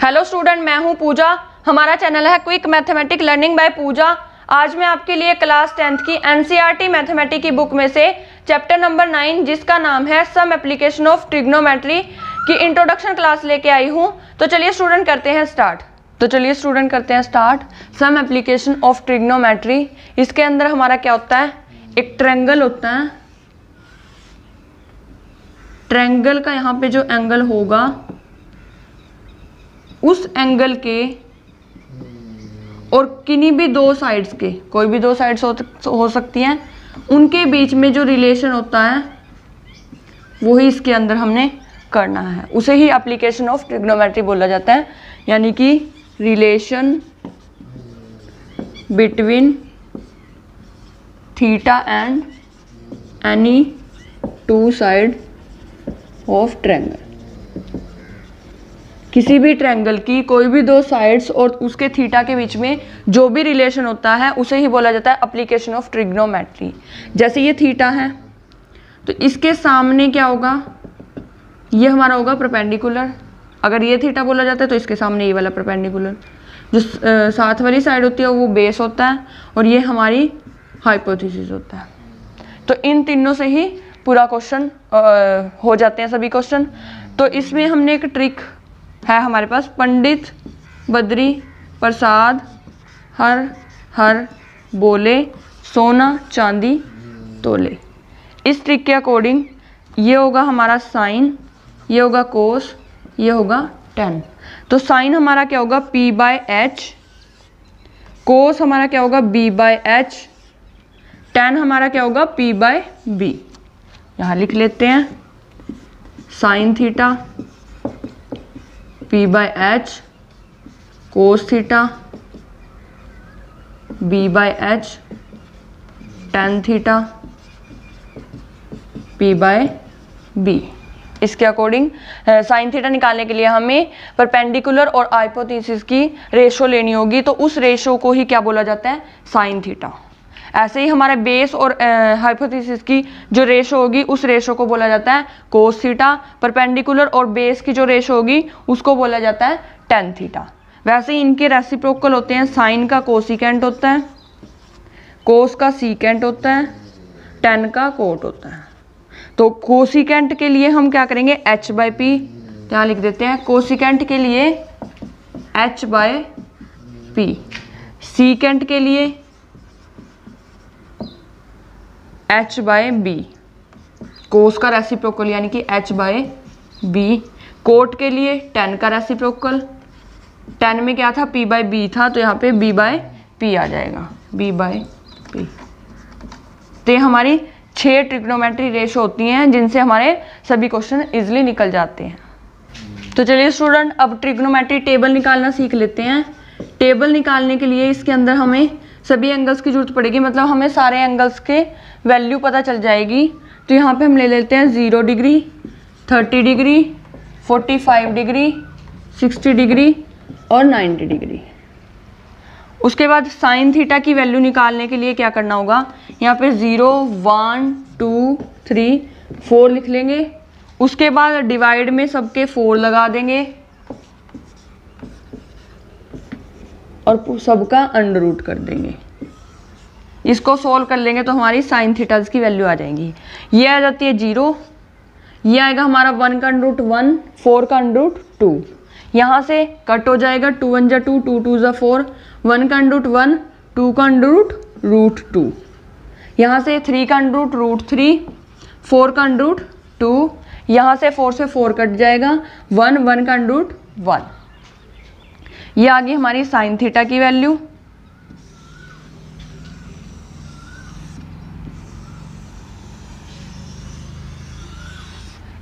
Hello student, मैं हूं पूजा। हमारा चैनल है क्विक मैथमेटिक लर्निंग बाय पूजा। आज मैं आपके लिए क्लास 10th की एनसीईआरटी मैथमेटिक्स की बुक में से चैप्टर नंबर 9 जिसका नाम है सम एप्लीकेशन ऑफ ट्रिग्नोमेट्री की इंट्रोडक्शन क्लास लेके आई हूं। तो चलिए स्टूडेंट करते हैं start. Some application of trigonometry, इसके अंदर हमारा क्या होता है, एक ट्रायंगल होता है। ट्रायंगल का यहाँ पे जो एंगल होगा उस एंगल के और किन्हीं भी दो साइड्स के, कोई भी दो साइड्स हो सकती हैं, उनके बीच में जो रिलेशन होता है वही इसके अंदर हमने करना है। उसे ही एप्लीकेशन ऑफ ट्रिग्नोमेट्री बोला जाता है, यानी कि relation between theta and any two side of triangle. किसी भी ट्रायंगल की कोई भी दो साइड्स और उसके थीटा के बीच में जो भी रिलेशन होता है उसे ही बोला जाता है एप्लीकेशन ऑफ ट्रिग्नोमेट्री। जैसे ये थीटा है तो इसके सामने क्या होगा, ये हमारा होगा परपेंडिकुलर। अगर ये थीटा बोला जाता है तो इसके सामने ये वाला परपेंडिकुलर। जो साथ वाली साइड होती है वो बेस होता है और ये हमारी हाइपोथेसिस होता है। तो इन तीनों से ही पूरा क्वेश्चन हो जाते हैं सभी क्वेश्चन। तो इसमें हमने एक ट्रिक है हमारे पास, पंडित बद्री प्रसाद हर हर बोले सोना चांदी तोले। इस ट्रिक के अकॉर्डिंग ये होगा हमारा साइन, ये होगा कोस, ये होगा टेन। तो साइन हमारा क्या होगा p/h, कोस हमारा क्या होगा b/h, टेन हमारा क्या होगा p/b। यहाँ लिख लेते हैं sine theta p/h, cos theta b/h, tan theta p/b। इसके अकॉर्डिंग साइन थीटा निकालने के लिए हमें परपेंडिकुलर और हाइपोथेसिस की रेशो लेनी होगी, तो उस रेशो को ही क्या बोला जाता है, साइन थीटा। ऐसे ही हमारे बेस और हाइपोथेसिस की जो रेशो होगी उस रेशो को बोला जाता है कोस थीटा। परपेंडिकुलर और बेस की जो रेशो होगी उसको बोला जाता है टेन थीटा। वैसे ही इनके रेसिप्रोकल होते हैं, साइन का कोसिकेंट होता है, कोस का सीकेंट होता है, टेन का कोट होता है। तो कोसिकेंट के लिए हम क्या करेंगे, h/p, यहाँ लिख देते हैं कोसिकेंट के लिए h/p, सीकेंट के लिए h/b, कोस का रेसिप्रोकल यानी कि h/b, कोट के लिए टेन का रेसिप्रोकल, टेन में क्या था p/b था तो यहाँ पे b/p आ जाएगा, b/p। तो ये हमारी 6 ट्रिग्नोमेट्री रेशो होती हैं जिनसे हमारे सभी क्वेश्चन इजीली निकल जाते हैं। तो चलिए स्टूडेंट अब ट्रिग्नोमेट्री टेबल निकालना सीख लेते हैं। टेबल निकालने के लिए इसके अंदर हमें सभी एंगल्स की जरूरत पड़ेगी, मतलब हमें सारे एंगल्स के वैल्यू पता चल जाएगी। तो यहाँ पे हम ले लेते हैं 0 डिग्री, 30 डिग्री, 45 डिग्री, 60 डिग्री और 90 डिग्री। उसके बाद साइन थीटा की वैल्यू निकालने के लिए क्या करना होगा, यहाँ पे 0 1 2 3 4 लिख लेंगे। उसके बाद डिवाइड में सबके 4 लगा देंगे और सबका अंडर रूट कर देंगे। इसको सोल्व कर लेंगे तो हमारी साइन थीटा की वैल्यू आ जाएगी। ये आ जाती है 0, ये आएगा हमारा 1 का अंडर रूट 1, 4 का अंडर रूट 2। यहाँ से कट हो जाएगा 2 1 जा 2, 2 2 जा 4, 1 का अंडर रूट 1, 2 का अंडर रूट 2। यहाँ से 3 का अंडर रूट 3, 4 का अंडर रूट 2। यहाँ से 4 से 4 कट जाएगा, 1 1 का अंडर रूट 1। ये आ गई हमारी साइन थीटा की वैल्यू।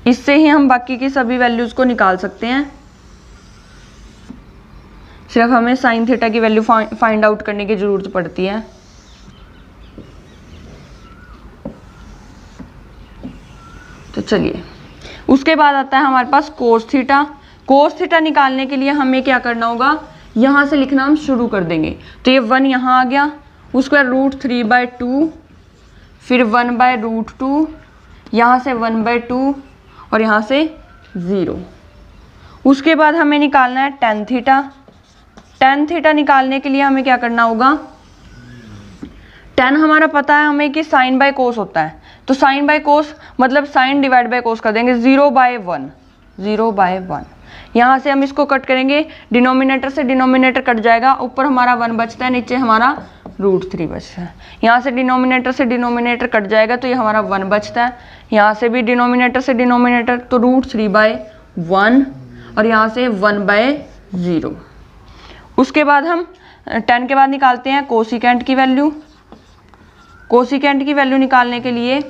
इससे ही हम बाकी की सभी वैल्यूज को निकाल सकते हैं। सिर्फ हमें साइन थीटा की वैल्यू फाइंड आउट करने की जरूरत पड़ती है। तो चलिए उसके बाद आता है हमारे पास कोस थीटा। कोस थीटा निकालने के लिए हमें क्या करना होगा, यहाँ से लिखना हम शुरू कर देंगे। तो ये 1 यहाँ आ गया, उसके बाद √3/2, फिर 1/√2, यहाँ से 1/2 और यहाँ से 0। उसके बाद हमें निकालना है tan थीटा। tan थीटा निकालने के लिए हमें क्या करना होगा, tan हमारा पता है हमें कि साइन बाय कोस होता है, तो साइन बाय कोस मतलब साइन डिवाइड बाय कोस कर देंगे, 0/1, 0/1। यहाँ से हम इसको कट करेंगे, डिनोमिनेटर से डिनोमिनेटर कट जाएगा, ऊपर हमारा 1 बचता है, नीचे हमारा √3 बचता है। यहाँ से डिनोमिनेटर कट जाएगा तो ये हमारा 1 बचता है, यहाँ से भी डिनोमिनेटर से डिनोमिनेटर तो √3/1 और यहाँ से 1/0। उसके बाद हम tan के बाद निकालते हैं कोसिकेंट की वैल्यू। कोसिकेंट की वैल्यू निकालने के लिए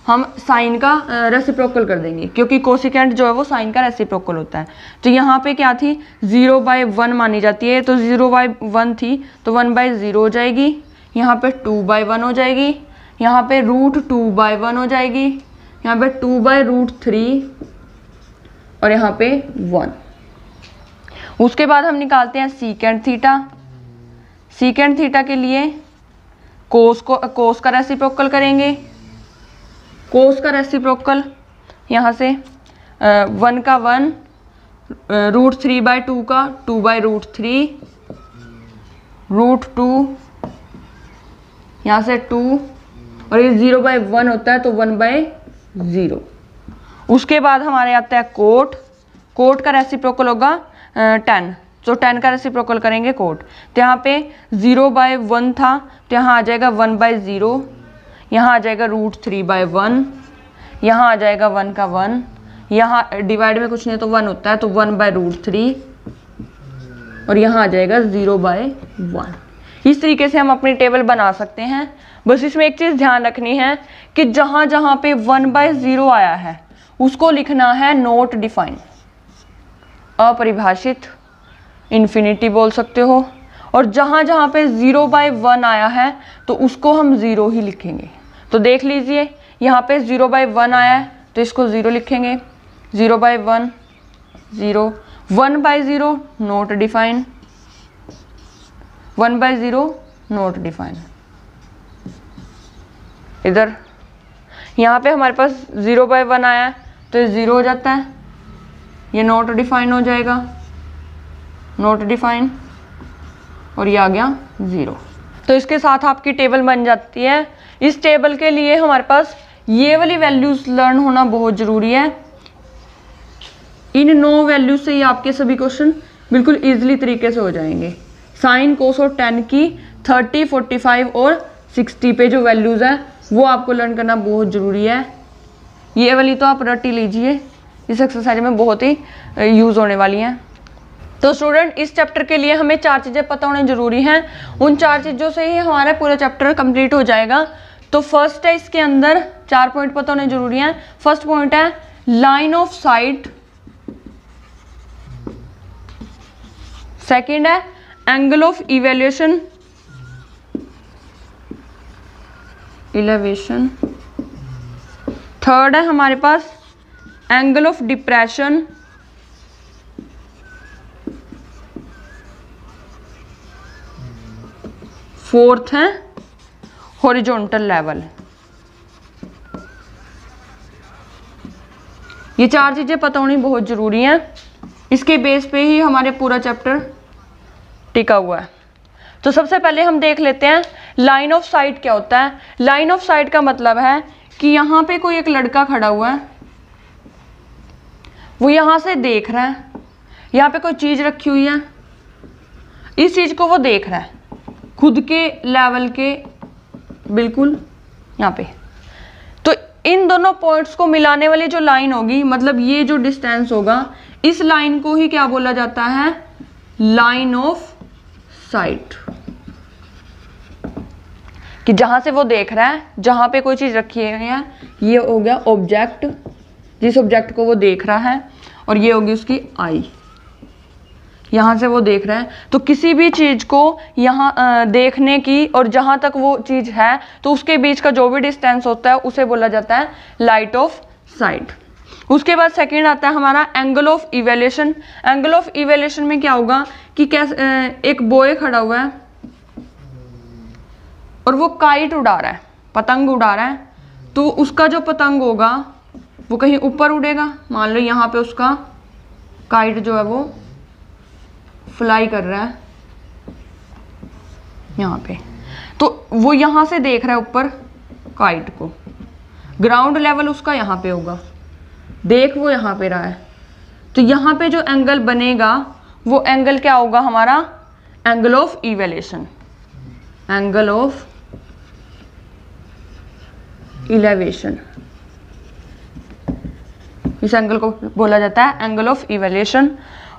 हम साइन का रेसिप्रोकल कर देंगे, क्योंकि कोसिकेंट जो है वो साइन का रेसिप्रोकल होता है। तो यहाँ पे क्या थी, 0/1 मानी जाती है, तो 0/1 थी तो 1/0 हो जाएगी, यहाँ पे 2/1 हो जाएगी, यहाँ पे √2/1 हो जाएगी, यहाँ पे 2/√3 और यहाँ पे 1। उसके बाद हम निकालते हैं सीकेंट थीटा। सीकेंट थीटा के लिए कोस का रेसिप्रोकल करेंगे। कोस का रेसिप्रोकल यहाँ से 1 का 1, √3/2 का 2/√3, √2 यहाँ से 2 और ये 0/1 होता है तो 1/0। उसके बाद हमारे आता है कोट का रेसिप्रोकल होगा tan, तो tan का रेसिप्रोकल करेंगे कोट। तो यहाँ पे 0/1 था तो यहाँ आ जाएगा 1/0, यहाँ आ जाएगा √3/1, यहाँ आ जाएगा 1 का 1, यहाँ डिवाइड में कुछ नहीं तो 1 होता है तो 1/√3 और यहाँ आ जाएगा 0/1। इस तरीके से हम अपनी टेबल बना सकते हैं। बस इसमें एक चीज़ ध्यान रखनी है कि जहाँ जहाँ पे 1/0 आया है उसको लिखना है नॉट डिफाइन, अपरिभाषित, इन्फिनिटी बोल सकते हो, और जहाँ जहाँ पे 0/1 आया है तो उसको हम 0 ही लिखेंगे। तो देख लीजिए यहाँ पे 0/1 आया है तो इसको 0 लिखेंगे, 0/1 0, 1/0 नॉट डिफाइन, 1/0 नॉट डिफाइन। इधर यहाँ पे हमारे पास 0/1 आया है तो ये 0 हो जाता है, ये नॉट डिफाइन हो जाएगा, नॉट डिफाइन, और ये आ गया 0। तो इसके साथ आपकी टेबल बन जाती है। इस टेबल के लिए हमारे पास ये वाली वैल्यूज लर्न होना बहुत ज़रूरी है। इन 9 वैल्यूज से ही आपके सभी क्वेश्चन बिल्कुल ईजिली तरीके से हो जाएंगे। साइन, कोस और tan की 30, 45 और 60 पे जो वैल्यूज़ हैं वो आपको लर्न करना बहुत ज़रूरी है। ये वाली तो आप रट ही लीजिए, इस एक्सरसाइज में बहुत ही यूज़ होने वाली हैं। तो स्टूडेंट, इस चैप्टर के लिए हमें 4 चीज़ें पता होनी ज़रूरी हैं। उन 4 चीज़ों से ही हमारा पूरा चैप्टर कंप्लीट हो जाएगा। तो फर्स्ट है, इसके अंदर 4 पॉइंट पता होने ज़रूरी हैं। फर्स्ट पॉइंट है लाइन ऑफ साइट, सेकेंड है एंगल ऑफ इवेल्यूएशन, थर्ड है हमारे पास एंगल ऑफ डिप्रेशन, फोर्थ है हॉरिजॉन्टल लेवल। ये 4 चीजें पता होनी बहुत जरूरी हैं। इसके बेस पे ही हमारे पूरा चैप्टर टिका हुआ है। तो सबसे पहले हम देख लेते हैं लाइन ऑफ साइट क्या होता है। लाइन ऑफ साइट का मतलब है कि यहाँ पे कोई एक लड़का खड़ा हुआ है, वो यहाँ से देख रहा है, यहाँ पे कोई चीज़ रखी हुई है, इस चीज़ को वो देख रहा है खुद के लेवल के बिल्कुल यहाँ पे। तो इन दोनों पॉइंट्स को मिलाने वाली जो लाइन होगी, मतलब ये जो डिस्टेंस होगा, इस लाइन को ही क्या बोला जाता है, लाइन ऑफ साइट। कि जहां से वो देख रहा है, जहां पे कोई चीज रखी है, ये हो गया ऑब्जेक्ट, जिस ऑब्जेक्ट को वो देख रहा है, और ये होगी उसकी आई। यहाँ से वो देख रहा है, तो किसी भी चीज़ को यहाँ देखने की और जहाँ तक वो चीज़ है तो उसके बीच का जो भी डिस्टेंस होता है उसे बोला जाता है लाइट ऑफ साइट। उसके बाद सेकंड आता है हमारा angle of evaluation. Angle of evaluation में क्या होगा कि कैसे एक बॉय खड़ा हुआ है और वो काइट उड़ा रहा है, पतंग उड़ा रहा है, तो उसका जो पतंग होगा वो कहीं ऊपर उड़ेगा। मान लो यहाँ पे उसका काइट जो है वो फ्लाई कर रहा है यहाँ पे, तो वो यहाँ से देख रहा है ऊपर काइट को, ग्राउंड लेवल उसका यहाँ पे होगा, देख वो यहाँ पे रहा है, तो यहाँ पे जो एंगल बनेगा वो एंगल क्या होगा हमारा, angle of elevation, angle of elevation, इस एंगल को बोला जाता है एंगल ऑफ इवेलेशन।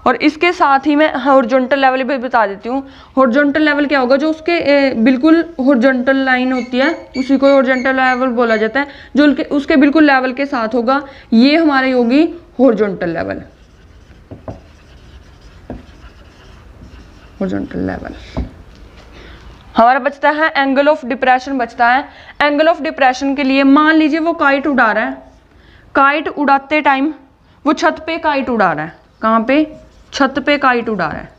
और इसके साथ ही मैं हॉरिजॉन्टल लेवल भी बता देती हूँ। हॉरिजॉन्टल लेवल क्या होगा, जो उसके बिल्कुल हॉरिजॉन्टल लाइन होती है उसी को हॉरिजॉन्टल लेवल बोला जाता है, जो उसके बिल्कुल लेवल के साथ होगा, ये हमारी होगी हॉरिजॉन्टल लेवल, हॉरिजॉन्टल लेवल। हमारा बचता है एंगल ऑफ डिप्रेशन बचता है। एंगल ऑफ डिप्रेशन के लिए मान लीजिए वो काइट उड़ा रहा है, काइट उड़ाते टाइम वो छत पे काइट उड़ा रहा है, कहाँ पे, छत पे काइट उड़ा रहा है,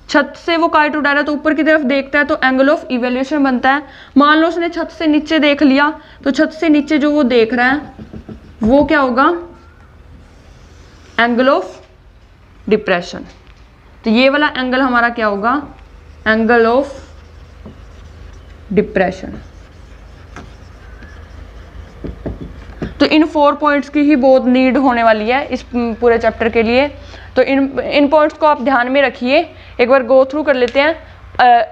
छत से वो काइट उड़ा रहा है तो ऊपर की तरफ देखता है तो एंगल ऑफ इवेल्यूशन बनता है। मान लो उसने छत से नीचे देख लिया तो छत से नीचे जो वो देख रहा है वो क्या होगा, एंगल ऑफ डिप्रेशन। तो ये वाला एंगल हमारा क्या होगा, एंगल ऑफ डिप्रेशन। तो इन 4 पॉइंट्स की ही बहुत नीड होने वाली है इस पूरे चैप्टर के लिए, तो इन पॉइंट्स को आप ध्यान में रखिए। एक बार गो थ्रू कर लेते हैं।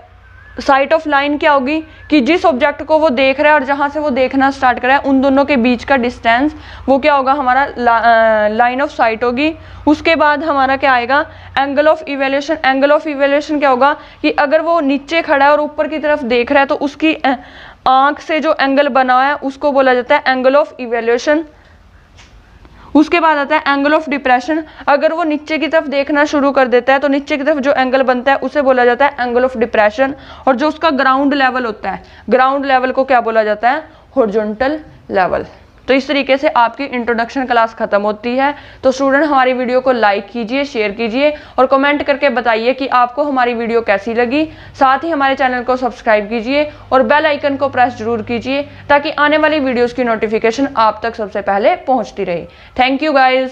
साइट ऑफ लाइन क्या होगी कि जिस ऑब्जेक्ट को वो देख रहा है और जहाँ से वो देखना स्टार्ट कर रहा है उन दोनों के बीच का डिस्टेंस वो क्या होगा हमारा, लाइन ऑफ साइट होगी। उसके बाद हमारा क्या आएगा, angle of evaluation. Angle of evaluation क्या होगा कि अगर वो नीचे खड़ा है और ऊपर की तरफ देख रहा है तो उसकी आंख से जो एंगल बना हुआ है उसको बोला जाता है एंगल ऑफ इवेल्यूशन। उसके बाद आता है एंगल ऑफ डिप्रेशन। अगर वो नीचे की तरफ देखना शुरू कर देता है तो नीचे की तरफ जो एंगल बनता है उसे बोला जाता है एंगल ऑफ डिप्रेशन। और जो उसका ग्राउंड लेवल होता है, ग्राउंड लेवल को क्या बोला जाता है, हॉरिजॉन्टल लेवल। तो इस तरीके से आपकी इंट्रोडक्शन क्लास खत्म होती है। तो स्टूडेंट हमारी वीडियो को लाइक कीजिए, शेयर कीजिए और कमेंट करके बताइए कि आपको हमारी वीडियो कैसी लगी। साथ ही हमारे चैनल को सब्सक्राइब कीजिए और बेल आइकन को प्रेस जरूर कीजिए ताकि आने वाली वीडियोस की नोटिफिकेशन आप तक सबसे पहले पहुंचती रहे। Thank you guys.